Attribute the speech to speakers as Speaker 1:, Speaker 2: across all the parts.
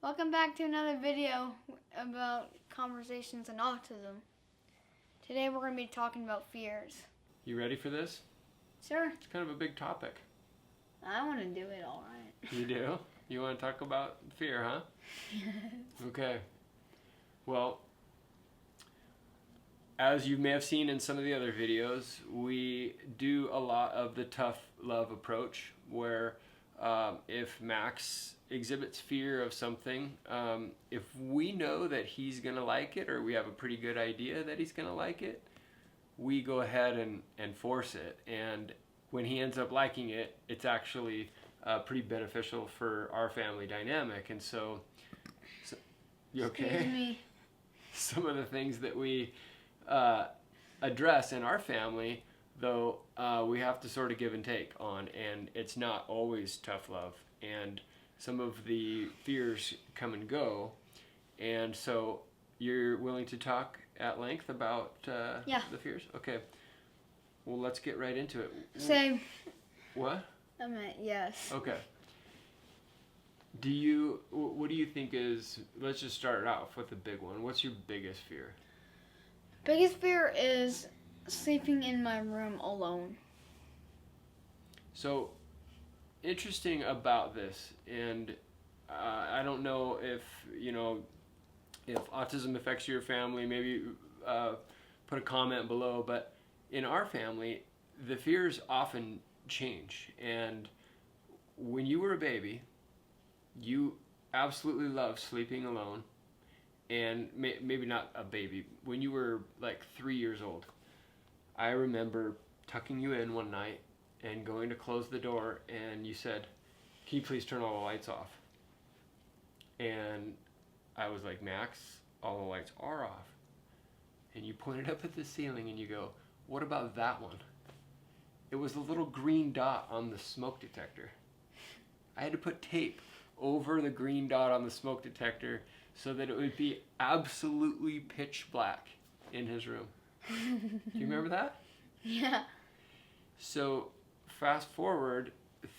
Speaker 1: Welcome back to another video about conversations and autism. Today we're going to be talking about fears.
Speaker 2: You ready for this?
Speaker 1: Sure.
Speaker 2: It's kind of a big topic.
Speaker 1: I want to do it all right.
Speaker 2: You do? You want to talk about fear, huh? Okay. Well, as you may have seen in some of the other videos, we do a lot of the tough love approach where if Max exhibits fear of something, if we know that he's going to like it or we have a pretty good idea that he's going to like it, we go ahead and force it. And when he ends up liking it, it's actually pretty beneficial for our family dynamic. And so you okay?
Speaker 1: Excuse me.
Speaker 2: Some of the things that we address in our family, though, we have to sort of give and take on, and it's not always tough love. And some of the fears come and go, and so you're willing to talk at length about the fears? Okay. Well, let's get right into it.
Speaker 1: Same.
Speaker 2: What?
Speaker 1: I meant yes.
Speaker 2: Okay. What do you think is, let's just start off with the big one. What's your biggest fear?
Speaker 1: Biggest fear is sleeping in my room alone.
Speaker 2: So, interesting about this, and I don't know if autism affects your family, maybe put a comment below, but in our family, the fears often change. And when you were a baby, you absolutely loved sleeping alone. And maybe not a baby, when you were like 3 years old, I remember tucking you in one night and going to close the door, and you said, "Can you please turn all the lights off?" And I was like, "Max, all the lights are off." And you pointed up at the ceiling and you go, "What about that one?" It was a little green dot on the smoke detector. I had to put tape over the green dot on the smoke detector so that it would be absolutely pitch black in his room. Do you remember that?
Speaker 1: Yeah.
Speaker 2: So fast forward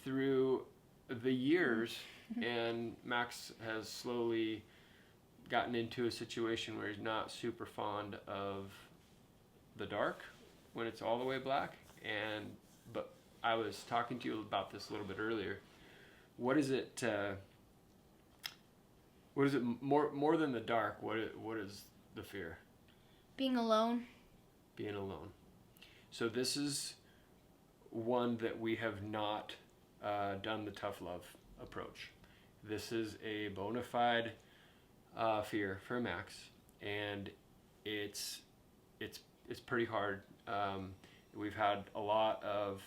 Speaker 2: through the years, and Max has slowly gotten into a situation where he's not super fond of the dark when it's all the way black. But I was talking to you about this a little bit earlier. What is it more than the dark? What is the fear?
Speaker 1: Being alone.
Speaker 2: Being alone. So this is one that we have not done the tough love approach. This is a bona fide fear for Max, and it's pretty hard. We've had a lot of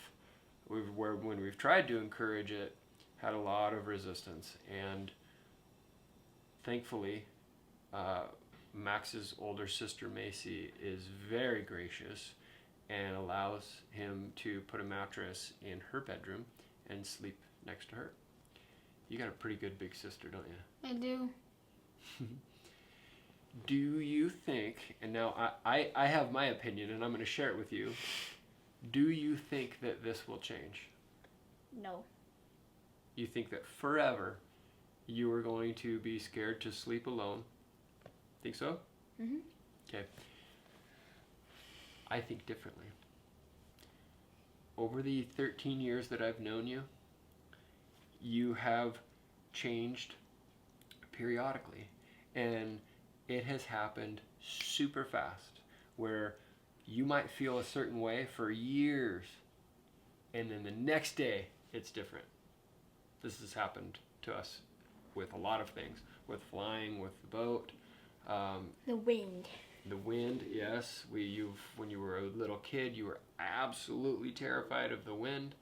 Speaker 2: when we've tried to encourage it, had a lot of resistance, and thankfully, Max's older sister Macy is very gracious and allows him to put a mattress in her bedroom and sleep next to her. You got a pretty good big sister, don't you?
Speaker 1: I do.
Speaker 2: Do you think, and now I have my opinion and I'm going to share it with you, do you think that this will change?
Speaker 1: No.
Speaker 2: You think that forever you are going to be scared to sleep alone? Think so?
Speaker 1: Mm-hmm.
Speaker 2: Okay. I think differently. Over the 13 years that I've known you, you have changed periodically. And it has happened super fast, where you might feel a certain way for years, and then the next day it's different. This has happened to us with a lot of things, with flying, with the boat.
Speaker 1: The wind.
Speaker 2: The wind, yes. When you were a little kid, you were absolutely terrified of the wind,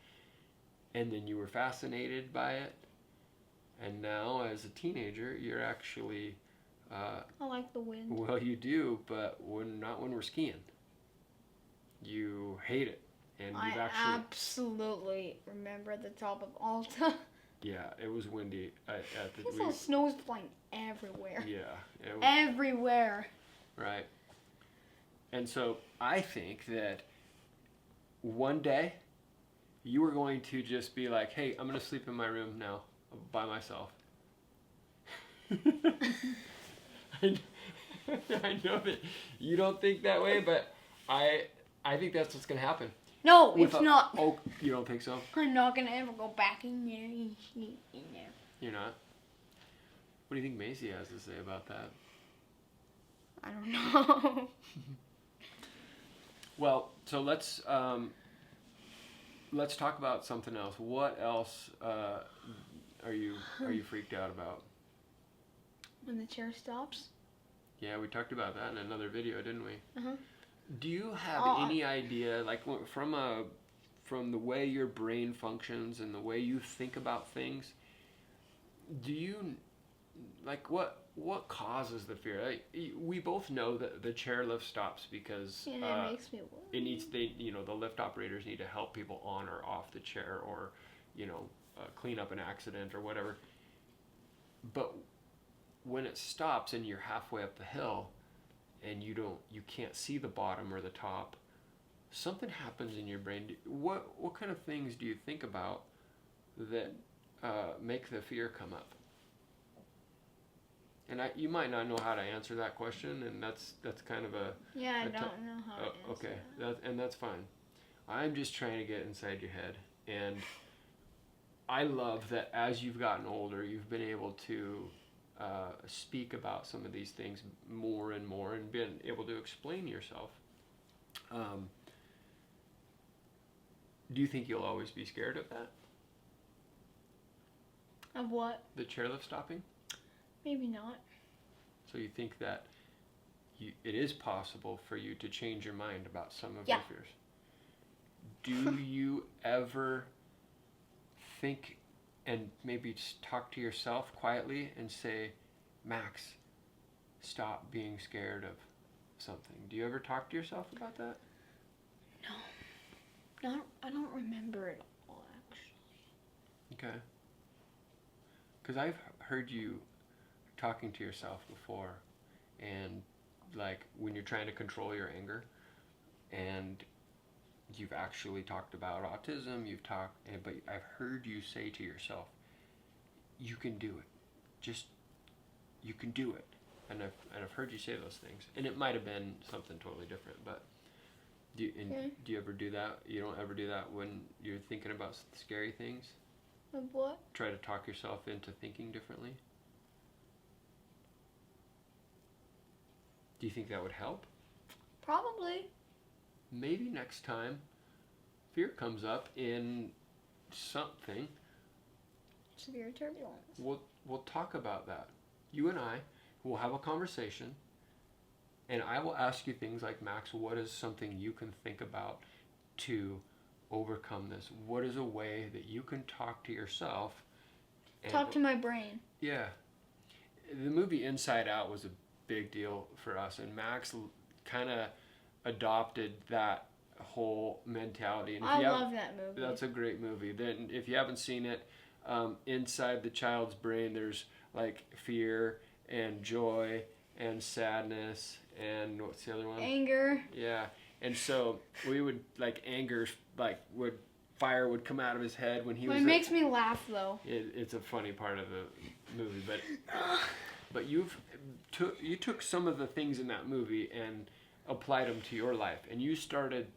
Speaker 2: and then you were fascinated by it. And now, as a teenager, you're actually...
Speaker 1: I like the wind.
Speaker 2: Well, you do, but not when we're skiing. You hate it, and you've
Speaker 1: I absolutely remember the top of Alta.
Speaker 2: Yeah, it was windy.
Speaker 1: I saw snow was flying everywhere.
Speaker 2: Yeah.
Speaker 1: Everywhere.
Speaker 2: Right. And so I think that one day you are going to just be like, "Hey, I'm going to sleep in my room now by myself." I know that you don't think that way, but I think that's what's gonna happen.
Speaker 1: No, it's not.
Speaker 2: Oh, you don't think so?
Speaker 1: I'm not gonna ever go back in there and sleep in there.
Speaker 2: You're not? What do you think Macy has to say about that?
Speaker 1: I don't know.
Speaker 2: Well, so let's talk about something else. What else are you freaked out about?
Speaker 1: When the chair stops.
Speaker 2: Yeah, we talked about that in another video, didn't we?
Speaker 1: Uh-huh.
Speaker 2: Do you have any idea, like from the way your brain functions and the way you think about things? Do you like what causes the fear? Like, we both know that the chairlift stops because
Speaker 1: And it makes me worry.
Speaker 2: it needs the lift operators need to help people on or off the chair, or clean up an accident or whatever. But when it stops and you're halfway up the hill and you can't see the bottom or the top, something happens in your brain. What kind of things do you think about that make the fear come up? And you might not know how to answer that question, and that's kind of a...
Speaker 1: Yeah, I don't know how to answer
Speaker 2: okay,
Speaker 1: that.
Speaker 2: that's fine. I'm just trying to get inside your head, and I love that as you've gotten older, you've been able to speak about some of these things more and more, and been able to explain yourself. Do you think you'll always be scared of that?
Speaker 1: Of what?
Speaker 2: The chairlift stopping?
Speaker 1: Maybe not.
Speaker 2: So you think that it is possible for you to change your mind about some of your fears? Do you ever think and maybe just talk to yourself quietly and say, Max, stop being scared of something? Do you ever talk to yourself about that?
Speaker 1: No. I don't remember it all, actually.
Speaker 2: Okay. Because I've heard you talking to yourself before, and like when you're trying to control your anger, and you've actually talked about autism, but I've heard you say to yourself, you can do it. Just, you can do it. And I've heard you say those things. And it might have been something totally different, but do you ever do that? You don't ever do that when you're thinking about scary things?
Speaker 1: Of what?
Speaker 2: Try to talk yourself into thinking differently? Do you think that would help?
Speaker 1: Probably.
Speaker 2: Maybe next time fear comes up in something,
Speaker 1: Severe turbulence.
Speaker 2: we'll talk about that. You and I will have a conversation, and I will ask you things like, Max, what is something you can think about to overcome this? What is a way that you can talk to yourself?
Speaker 1: Talk to my brain.
Speaker 2: Yeah. The movie Inside Out was a big deal for us, and Max kind of adopted that whole mentality. And
Speaker 1: I love that movie.
Speaker 2: That's a great movie. Then, if you haven't seen it, inside the child's brain, there's like fear and joy and sadness and what's the other one?
Speaker 1: Anger.
Speaker 2: Yeah. And so we would fire would come out of his head when he was.
Speaker 1: It makes me laugh though.
Speaker 2: It's a funny part of the movie, but you took some of the things in that movie and applied them to your life, and you started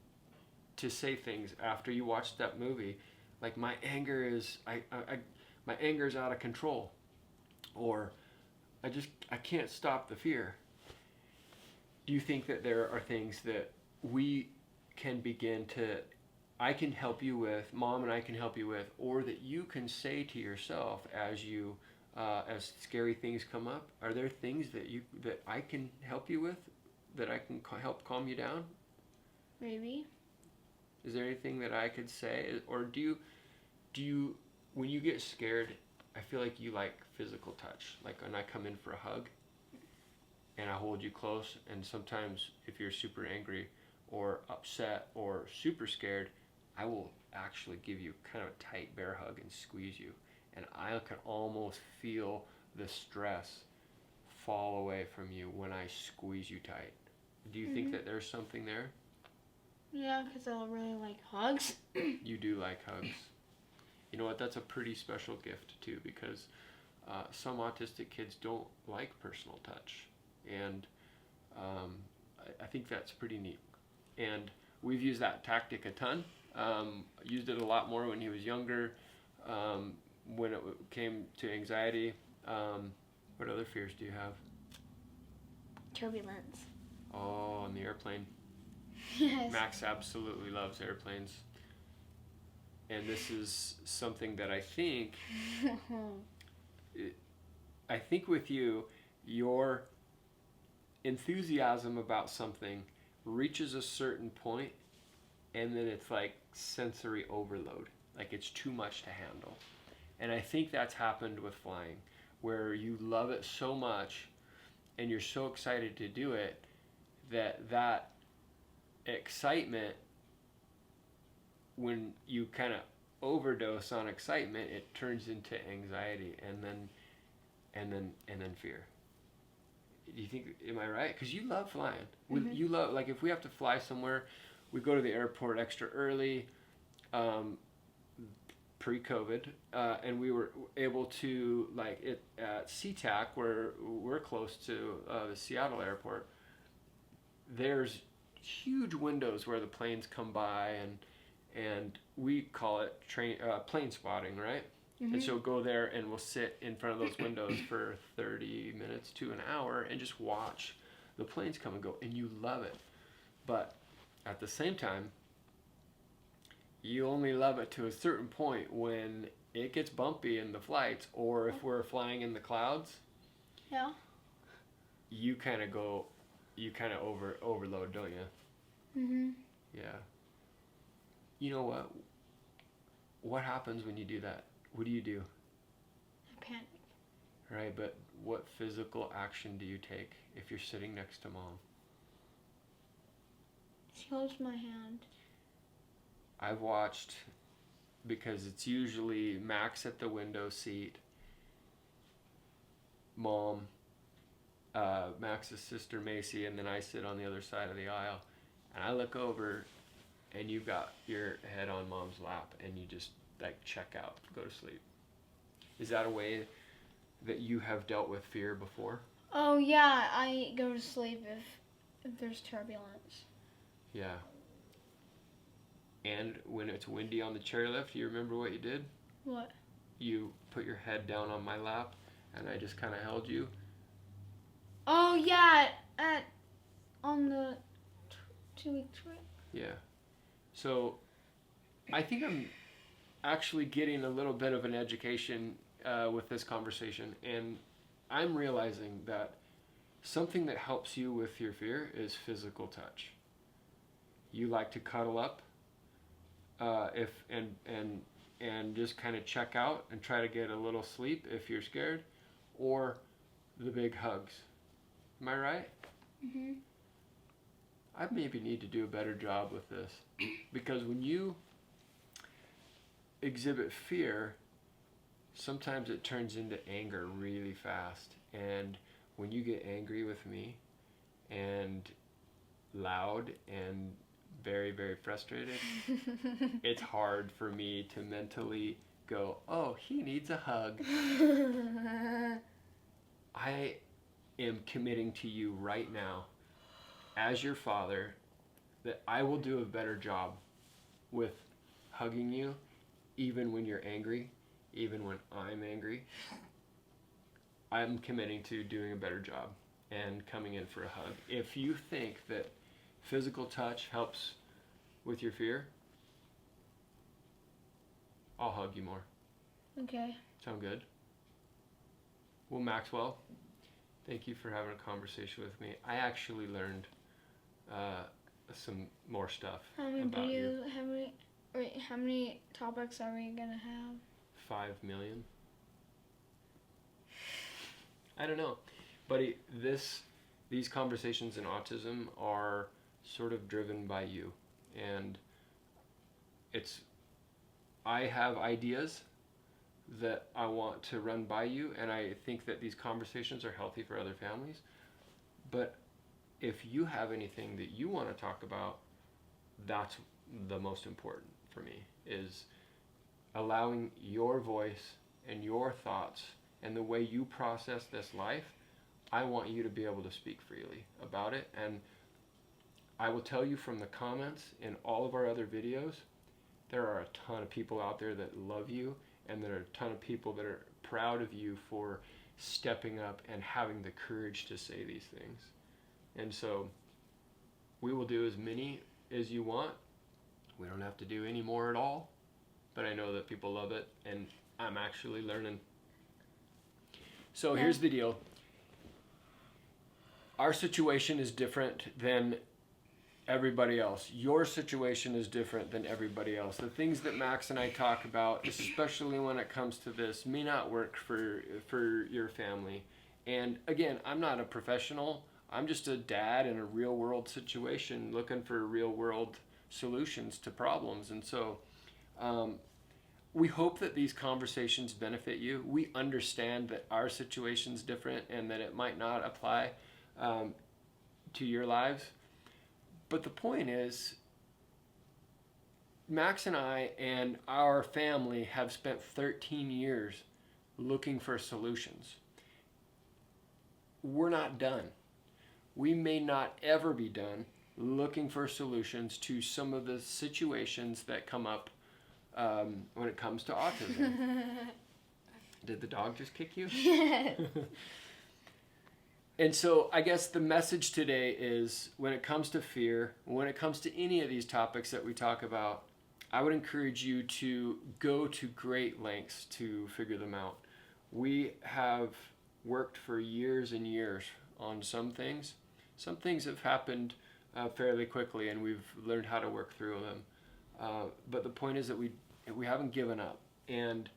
Speaker 2: to say things after you watched that movie, like my anger is out of control, or I can't stop the fear. Do you think that there are things that we can begin to, I can help you with, Mom and I can help you with, or that you can say to yourself as scary things come up? Are there things that I can help you with, that I can help calm you down?
Speaker 1: Maybe.
Speaker 2: Is there anything that I could say? Or do you, when you get scared, I feel like you like physical touch. Like when I come in for a hug and I hold you close, and sometimes if you're super angry or upset or super scared, I will actually give you kind of a tight bear hug and squeeze you. And I can almost feel the stress fall away from you when I squeeze you tight. Do you think that there's something there?
Speaker 1: Yeah, because I really like hugs.
Speaker 2: You do like hugs. You know what? That's a pretty special gift too, because some autistic kids don't like personal touch, and I think that's pretty neat. And we've used that tactic a ton. Used it a lot more when he was younger. When it came to anxiety. What other fears do you have?
Speaker 3: Turbulence.
Speaker 2: Oh, on the airplane.
Speaker 1: Yes.
Speaker 2: Max absolutely loves airplanes. And this is something that I think with you, your enthusiasm about something reaches a certain point, and then it's like sensory overload. Like it's too much to handle. And I think that's happened with flying, where you love it so much and you're so excited to do it that excitement, when you kind of overdose on excitement, it turns into anxiety and then fear. Do you think, am I right? Because you love flying.
Speaker 1: Mm-hmm.
Speaker 2: You love, like if we have to fly somewhere, we go to the airport extra early, pre-COVID, and we were able to, like at SeaTac, where we're close to the Seattle airport, there's huge windows where the planes come by, and we call it plane spotting, right?
Speaker 1: Mm-hmm.
Speaker 2: And so go there and we'll sit in front of those windows for 30 minutes to an hour and just watch the planes come and go, and you love it. But at the same time, you only love it to a certain point when it gets bumpy in the flights, or if we're flying in the clouds.
Speaker 1: Yeah.
Speaker 2: You kind of overload, don't you?
Speaker 1: Mm-hmm.
Speaker 2: Yeah. You know what? What happens when you do that? What do you do?
Speaker 1: I panic.
Speaker 2: Right, but what physical action do you take if you're sitting next to mom?
Speaker 1: She holds my hand.
Speaker 2: I've watched, because it's usually Max at the window seat, mom, Max's sister Macy, and then I sit on the other side of the aisle, and I look over, and you've got your head on mom's lap, and you just like check out, go to sleep. Is that a way that you have dealt with fear before?
Speaker 1: Oh yeah, I go to sleep if there's turbulence.
Speaker 2: Yeah. And when it's windy on the chairlift, do you remember what you did?
Speaker 1: What?
Speaker 2: You put your head down on my lap, and I just kind of held you.
Speaker 1: Oh yeah, on the 2-week trip.
Speaker 2: Yeah. So I think I'm actually getting a little bit of an education with this conversation, and I'm realizing that something that helps you with your fear is physical touch. You like to cuddle up, and just kind of check out and try to get a little sleep if you're scared, or the big hugs. Am I right?
Speaker 1: Mm-hmm.
Speaker 2: I maybe need to do a better job with this, because when you exhibit fear, sometimes it turns into anger really fast. And when you get angry with me and loud and very, very frustrated, it's hard for me to mentally go, oh, he needs a hug. I am committing to you right now, as your father, that I will do a better job with hugging you, even when you're angry, even when I'm angry. I'm committing to doing a better job and coming in for a hug. If you think that physical touch helps with your fear, I'll hug you more.
Speaker 1: Okay.
Speaker 2: Sound good? Well, Maxwell, thank you for having a conversation with me. I actually learned some more stuff about you.
Speaker 1: How many topics are we gonna have?
Speaker 2: 5 million. I don't know, but these conversations in autism are sort of driven by you, and I have ideas that I want to run by you, and I think that these conversations are healthy for other families. But if you have anything that you want to talk about, that's the most important for me, is allowing your voice and your thoughts and the way you process this life, I want you to be able to speak freely about it. And I will tell you from the comments in all of our other videos, there are a ton of people out there that love you, and there are a ton of people that are proud of you for stepping up and having the courage to say these things. And so we will do as many as you want. We don't have to do any more at all, but I know that people love it, and I'm actually learning. So here's the deal. Our situation is different than everybody else. Your situation is different than everybody else. The things that Max and I talk about, especially when it comes to this, may not work for your family. And again, I'm not a professional. I'm just a dad in a real world situation looking for real world solutions to problems. And so we hope that these conversations benefit you. We understand that our situation's different and that it might not apply to your lives. But the point is, Max and I and our family have spent 13 years looking for solutions. We're not done. We may not ever be done looking for solutions to some of the situations that come up when it comes to autism. Did the dog just kick you? And so I guess the message today is, when it comes to fear, when it comes to any of these topics that we talk about, I would encourage you to go to great lengths to figure them out. We have worked for years and years on some things. Some things have happened fairly quickly, and we've learned how to work through them. But the point is that we haven't given up. And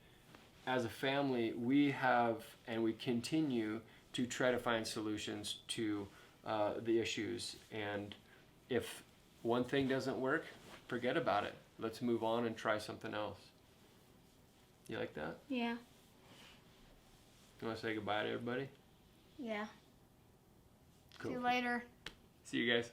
Speaker 2: as a family, we have and we continue to try to find solutions to the issues. And if one thing doesn't work, forget about it. Let's move on and try something else. You like that?
Speaker 1: Yeah.
Speaker 2: You want to say goodbye to everybody?
Speaker 1: Yeah.
Speaker 2: Cool.
Speaker 1: See you later.
Speaker 2: See you guys.